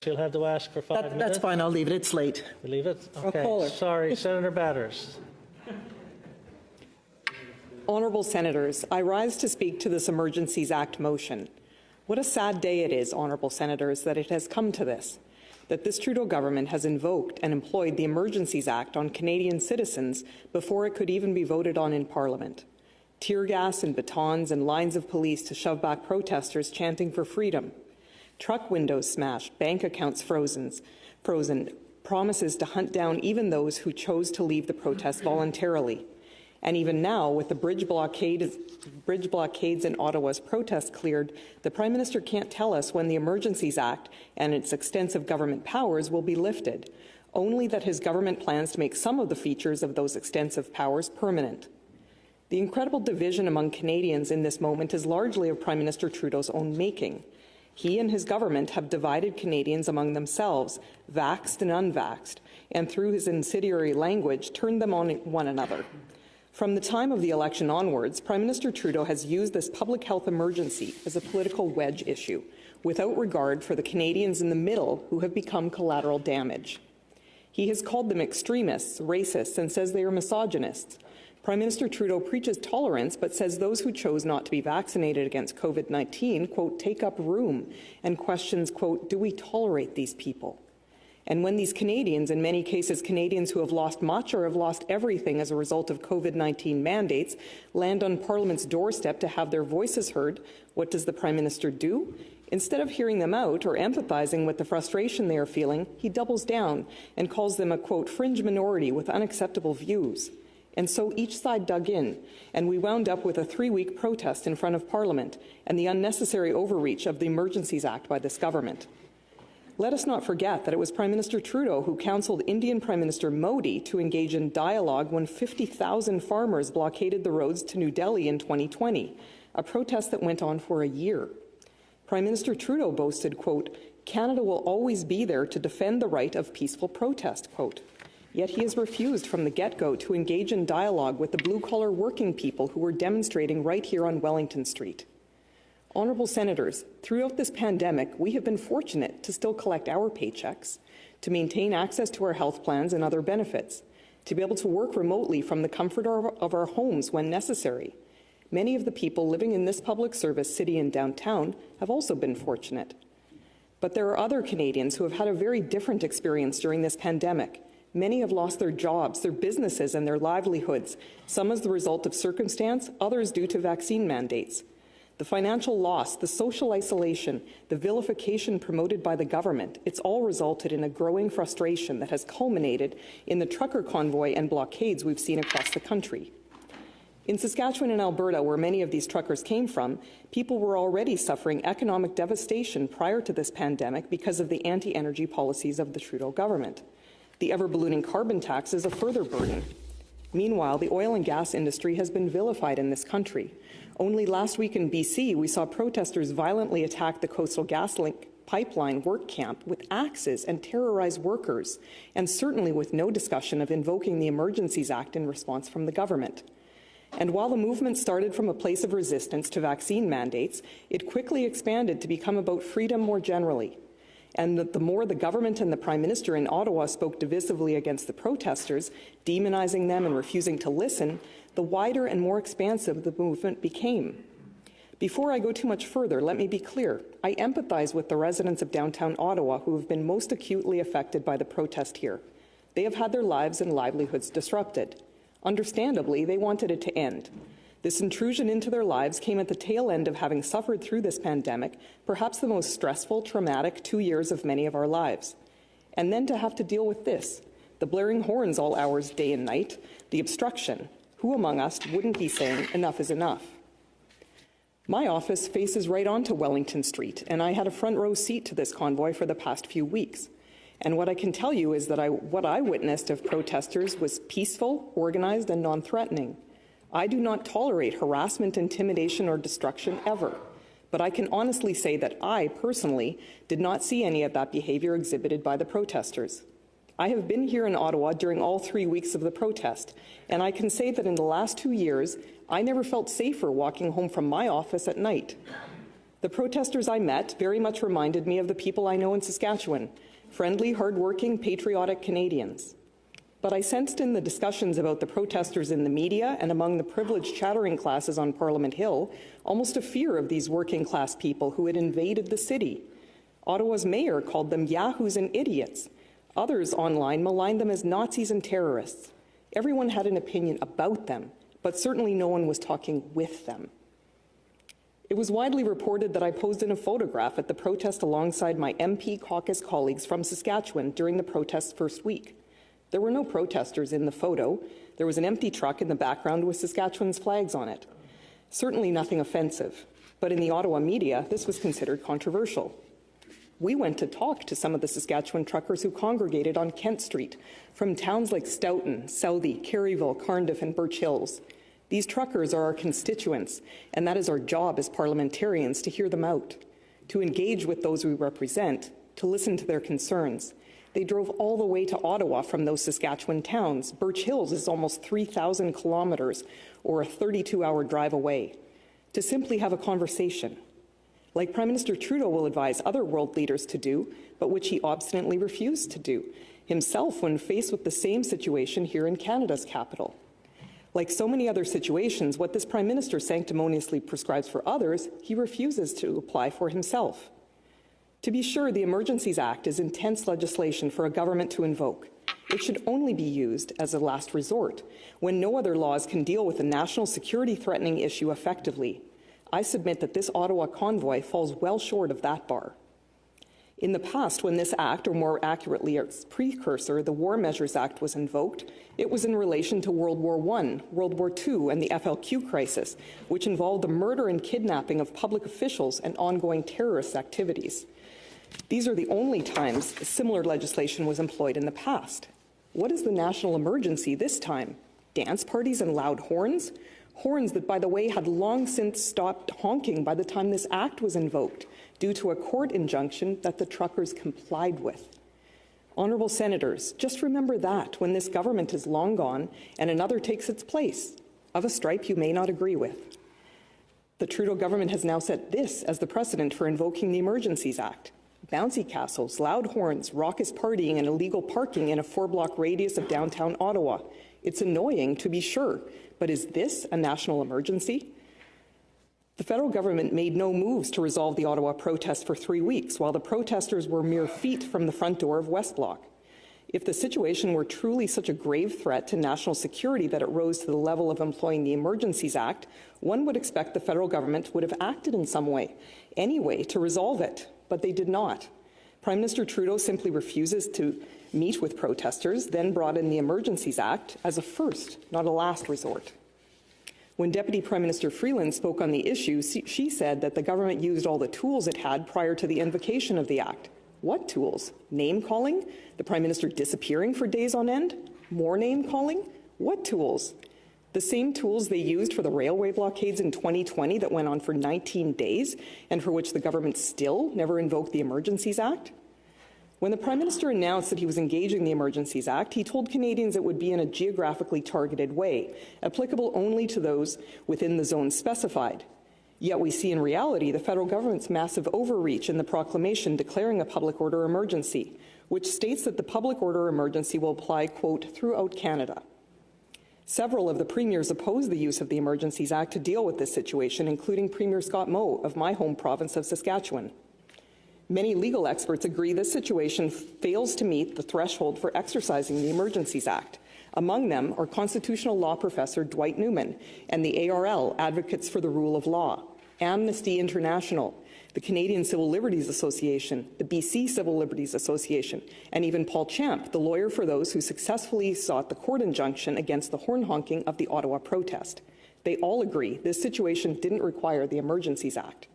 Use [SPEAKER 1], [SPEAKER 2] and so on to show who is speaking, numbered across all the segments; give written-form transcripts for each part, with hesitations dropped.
[SPEAKER 1] She'll have to ask for 5 minutes.
[SPEAKER 2] That's fine. I'll leave it. It's late.
[SPEAKER 1] You leave it?
[SPEAKER 2] I'll call her.
[SPEAKER 1] Sorry, Senator Batters.
[SPEAKER 3] Honourable Senators, I rise to speak to this Emergencies Act motion. What a sad day it is, Honourable Senators, that it has come to this, that this Trudeau government has invoked and employed the Emergencies Act on Canadian citizens before it could even be voted on in Parliament. Tear gas and batons and lines of police to shove back protesters chanting for freedom. Truck windows smashed, bank accounts frozen, promises to hunt down even those who chose to leave the protest voluntarily. And even now, with the bridge blockades in Ottawa's protest cleared, the Prime Minister can't tell us when the Emergencies Act and its extensive government powers will be lifted, only that his government plans to make some of the features of those extensive powers permanent. The incredible division among Canadians in this moment is largely of Prime Minister Trudeau's own making. He and his government have divided Canadians among themselves, vaxxed and unvaxxed, and through his incendiary language turned them on one another. From the time of the election onwards, Prime Minister Trudeau has used this public health emergency as a political wedge issue, without regard for the Canadians in the middle who have become collateral damage. He has called them extremists, racists, and says they are misogynists. Prime Minister Trudeau preaches tolerance, but says those who chose not to be vaccinated against COVID-19, quote, take up room, and questions, quote, do we tolerate these people? And when these Canadians, in many cases Canadians who have lost much or have lost everything as a result of COVID-19 mandates, land on Parliament's doorstep to have their voices heard, what does the Prime Minister do? Instead of hearing them out or empathizing with the frustration they are feeling, he doubles down and calls them a, quote, fringe minority with unacceptable views. And so each side dug in, and we wound up with a 3-week protest in front of Parliament and the unnecessary overreach of the Emergencies Act by this government. Let us not forget that it was Prime Minister Trudeau who counselled Indian Prime Minister Modi to engage in dialogue when 50,000 farmers blockaded the roads to New Delhi in 2020, a protest that went on for a year. Prime Minister Trudeau boasted, quote, Canada will always be there to defend the right of peaceful protest, quote. Yet he has refused from the get-go to engage in dialogue with the blue-collar working people who were demonstrating right here on Wellington Street. Honourable Senators, throughout this pandemic, we have been fortunate to still collect our paychecks, to maintain access to our health plans and other benefits, to be able to work remotely from the comfort of our homes when necessary. Many of the people living in this public service city and downtown have also been fortunate. But there are other Canadians who have had a very different experience during this pandemic. Many have lost their jobs, their businesses, and their livelihoods, some as the result of circumstance, others due to vaccine mandates. The financial loss, the social isolation, the vilification promoted by the government, it's all resulted in a growing frustration that has culminated in the trucker convoy and blockades we've seen across the country. In Saskatchewan and Alberta, where many of these truckers came from, people were already suffering economic devastation prior to this pandemic because of the anti-energy policies of the Trudeau government. The ever-ballooning carbon tax is a further burden. Meanwhile, the oil and gas industry has been vilified in this country. Only last week in BC, we saw protesters violently attack the Coastal GasLink pipeline work camp with axes and terrorize workers, and certainly with no discussion of invoking the Emergencies Act in response from the government. And while the movement started from a place of resistance to vaccine mandates, it quickly expanded to become about freedom more generally. And the more the government and the Prime Minister in Ottawa spoke divisively against the protesters, demonizing them and refusing to listen, the wider and more expansive the movement became. Before I go too much further, let me be clear. I empathize with the residents of downtown Ottawa who have been most acutely affected by the protest here. They have had their lives and livelihoods disrupted. Understandably, they wanted it to end. This intrusion into their lives came at the tail end of having suffered through this pandemic, perhaps the most stressful, traumatic 2 years of many of our lives. And then to have to deal with this, the blaring horns all hours, day and night, the obstruction. Who among us wouldn't be saying enough is enough? My office faces right onto Wellington Street, and I had a front row seat to this convoy for the past few weeks. And what I can tell you is that what I witnessed of protesters was peaceful, organized, and non-threatening. I do not tolerate harassment, intimidation, or destruction ever. But I can honestly say that I, personally, did not see any of that behaviour exhibited by the protesters. I have been here in Ottawa during all 3 weeks of the protest, and I can say that in the last 2 years, I never felt safer walking home from my office at night. The protesters I met very much reminded me of the people I know in Saskatchewan, friendly, hardworking, patriotic Canadians. But I sensed in the discussions about the protesters in the media and among the privileged chattering classes on Parliament Hill almost a fear of these working-class people who had invaded the city. Ottawa's mayor called them yahoos and idiots. Others online maligned them as Nazis and terrorists. Everyone had an opinion about them, but certainly no one was talking with them. It was widely reported that I posed in a photograph at the protest alongside my MP caucus colleagues from Saskatchewan during the protest's first week. There were no protesters in the photo. There was an empty truck in the background with Saskatchewan's flags on it. Certainly nothing offensive, but in the Ottawa media, this was considered controversial. We went to talk to some of the Saskatchewan truckers who congregated on Kent Street from towns like Stoughton, Southey, Caryville, Cardiff, and Birch Hills. These truckers are our constituents, and that is our job as parliamentarians to hear them out, to engage with those we represent, to listen to their concerns. They drove all the way to Ottawa from those Saskatchewan towns. Birch Hills is almost 3,000 kilometres, or a 32-hour drive away, to simply have a conversation, like Prime Minister Trudeau will advise other world leaders to do, but which he obstinately refused to do himself when faced with the same situation here in Canada's capital. Like so many other situations, what this Prime Minister sanctimoniously prescribes for others, he refuses to apply for himself. To be sure, the Emergencies Act is intense legislation for a government to invoke. It should only be used as a last resort, when no other laws can deal with a national security threatening issue effectively. I submit that this Ottawa convoy falls well short of that bar. In the past, when this act, or more accurately its precursor, the War Measures Act, was invoked, it was in relation to World War I, World War II, and the FLQ crisis, which involved the murder and kidnapping of public officials and ongoing terrorist activities. These are the only times similar legislation was employed in the past. What is the national emergency this time? Dance parties and loud horns? Horns that, by the way, had long since stopped honking by the time this act was invoked, due to a court injunction that the truckers complied with. Honourable Senators, just remember that when this government is long gone and another takes its place, of a stripe you may not agree with. The Trudeau government has now set this as the precedent for invoking the Emergencies Act. Bouncy castles, loud horns, raucous partying, and illegal parking in a 4-block radius of downtown Ottawa. It's annoying, to be sure, but is this a national emergency? The federal government made no moves to resolve the Ottawa protest for 3 weeks, while the protesters were mere feet from the front door of West Block. If the situation were truly such a grave threat to national security that it rose to the level of employing the Emergencies Act, one would expect the federal government would have acted in some way, anyway, to resolve it, but they did not. Prime Minister Trudeau simply refuses to meet with protesters, then brought in the Emergencies Act as a first, not a last resort. When Deputy Prime Minister Freeland spoke on the issue, she said that the government used all the tools it had prior to the invocation of the Act. What tools? Name-calling? The Prime Minister disappearing for days on end? More name-calling? What tools? The same tools they used for the railway blockades in 2020 that went on for 19 days and for which the government still never invoked the Emergencies Act? When the Prime Minister announced that he was engaging the Emergencies Act, he told Canadians it would be in a geographically targeted way, applicable only to those within the zones specified. Yet we see in reality the federal government's massive overreach in the proclamation declaring a public order emergency, which states that the public order emergency will apply, quote, throughout Canada. Several of the premiers opposed the use of the Emergencies Act to deal with this situation, including Premier Scott Moe of my home province of Saskatchewan. Many legal experts agree this situation fails to meet the threshold for exercising the Emergencies Act. Among them are constitutional law professor Dwight Newman and the ARL, Advocates for the Rule of Law, Amnesty International, the Canadian Civil Liberties Association, the BC Civil Liberties Association, and even Paul Champ, the lawyer for those who successfully sought the court injunction against the horn honking of the Ottawa protest. They all agree this situation didn't require the Emergencies Act.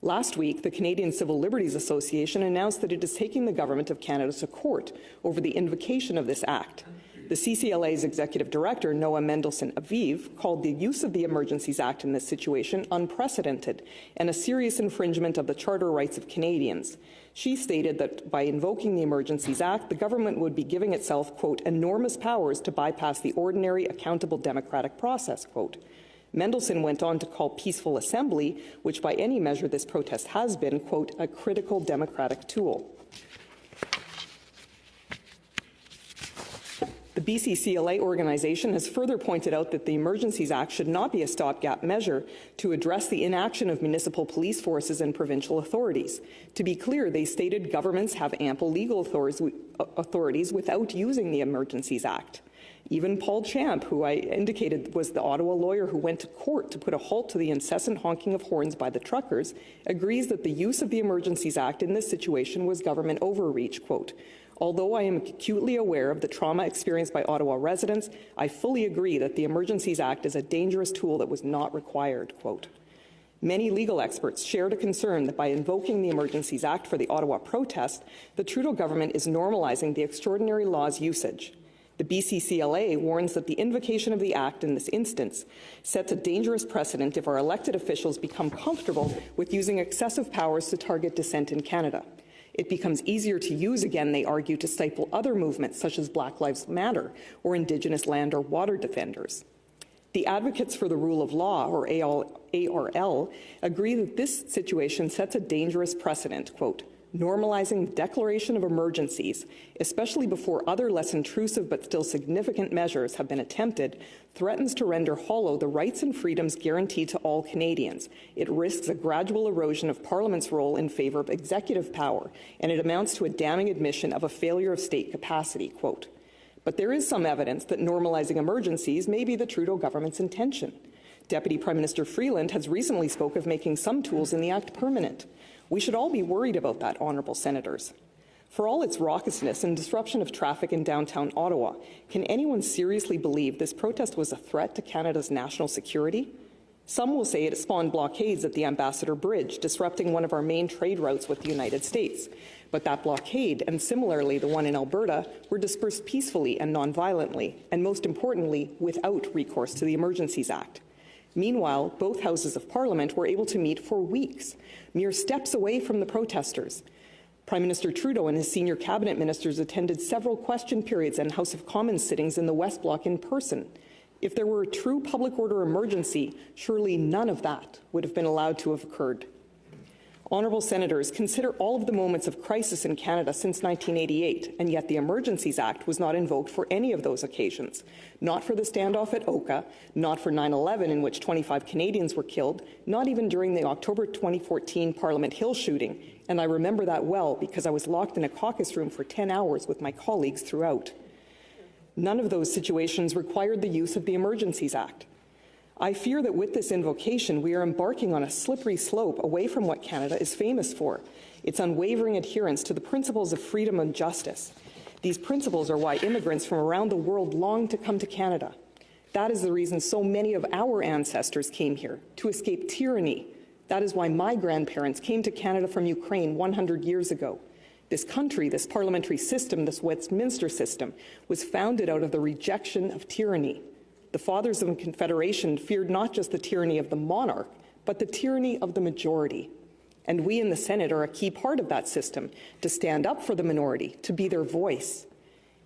[SPEAKER 3] Last week, the Canadian Civil Liberties Association announced that it is taking the Government of Canada to court over the invocation of this act. The CCLA's Executive Director, Noah Mendelsohn-Aviv, called the use of the Emergencies Act in this situation unprecedented and a serious infringement of the charter rights of Canadians. She stated that by invoking the Emergencies Act, the government would be giving itself, quote, enormous powers to bypass the ordinary, accountable democratic process, quote. Mendelsohn went on to call peaceful assembly, which by any measure this protest has been, quote, a critical democratic tool. The BCCLA organization has further pointed out that the Emergencies Act should not be a stopgap measure to address the inaction of municipal police forces and provincial authorities. To be clear, they stated governments have ample legal authorities without using the Emergencies Act. Even Paul Champ, who I indicated was the Ottawa lawyer who went to court to put a halt to the incessant honking of horns by the truckers, agrees that the use of the Emergencies Act in this situation was government overreach, quote, although I am acutely aware of the trauma experienced by Ottawa residents, I fully agree that the Emergencies Act is a dangerous tool that was not required, quote. Many legal experts shared a concern that by invoking the Emergencies Act for the Ottawa protest, the Trudeau government is normalizing the extraordinary law's usage. The BCCLA warns that the invocation of the Act in this instance sets a dangerous precedent if our elected officials become comfortable with using excessive powers to target dissent in Canada. It becomes easier to use again, they argue, to stifle other movements such as Black Lives Matter or Indigenous land or water defenders. The advocates for the rule of law, or ARL, agree that this situation sets a dangerous precedent, quote, normalizing declaration of emergencies, especially before other less intrusive but still significant measures have been attempted, threatens to render hollow the rights and freedoms guaranteed to all Canadians. It risks a gradual erosion of Parliament's role in favour of executive power, and it amounts to a damning admission of a failure of state capacity, quote. But there is some evidence that normalizing emergencies may be the Trudeau government's intention. Deputy Prime Minister Freeland has recently spoken of making some tools in the Act permanent. We should all be worried about that, honourable senators. For all its raucousness and disruption of traffic in downtown Ottawa, can anyone seriously believe this protest was a threat to Canada's national security? Some will say it spawned blockades at the Ambassador Bridge, disrupting one of our main trade routes with the United States. But that blockade, and similarly the one in Alberta, were dispersed peacefully and non-violently, and most importantly, without recourse to the Emergencies Act. Meanwhile, both houses of Parliament were able to meet for weeks, mere steps away from the protesters. Prime Minister Trudeau and his senior cabinet ministers attended several question periods and House of Commons sittings in the West Block in person. If there were a true public order emergency, surely none of that would have been allowed to have occurred. Honourable senators, consider all of the moments of crisis in Canada since 1988, and yet the Emergencies Act was not invoked for any of those occasions. Not for the standoff at Oka, not for 9/11, in which 25 Canadians were killed, not even during the October 2014 Parliament Hill shooting, and I remember that well because I was locked in a caucus room for 10 hours with my colleagues throughout. None of those situations required the use of the Emergencies Act. I fear that with this invocation, we are embarking on a slippery slope away from what Canada is famous for, its unwavering adherence to the principles of freedom and justice. These principles are why immigrants from around the world long to come to Canada. That is the reason so many of our ancestors came here, to escape tyranny. That is why my grandparents came to Canada from Ukraine 100 years ago. This country, this parliamentary system, this Westminster system, was founded out of the rejection of tyranny. The fathers of the Confederation feared not just the tyranny of the monarch, but the tyranny of the majority. And we in the Senate are a key part of that system, to stand up for the minority, to be their voice.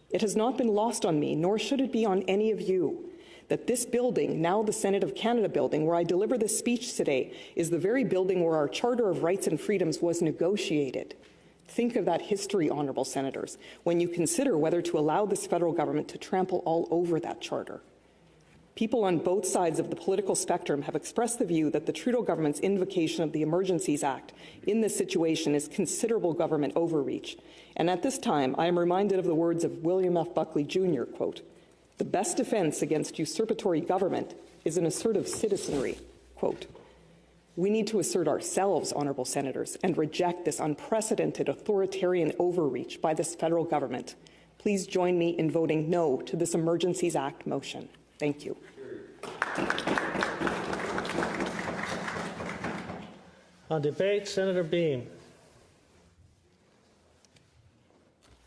[SPEAKER 3] It has not been lost on me, nor should it be on any of you, that this building, now the Senate of Canada building, where I deliver this speech today, is the very building where our Charter of Rights and Freedoms was negotiated. Think of that history, honourable senators, when you consider whether to allow this federal government to trample all over that charter. People on both sides of the political spectrum have expressed the view that the Trudeau government's invocation of the Emergencies Act in this situation is considerable government overreach. And at this time, I am reminded of the words of William F. Buckley Jr., quote, "The best defense against usurpatory government is an assertive citizenry," quote. We need to assert ourselves, honourable senators, and reject this unprecedented authoritarian overreach by this federal government. Please join me in voting no to this Emergencies Act motion. Thank you.
[SPEAKER 1] On debate, Senator Beam.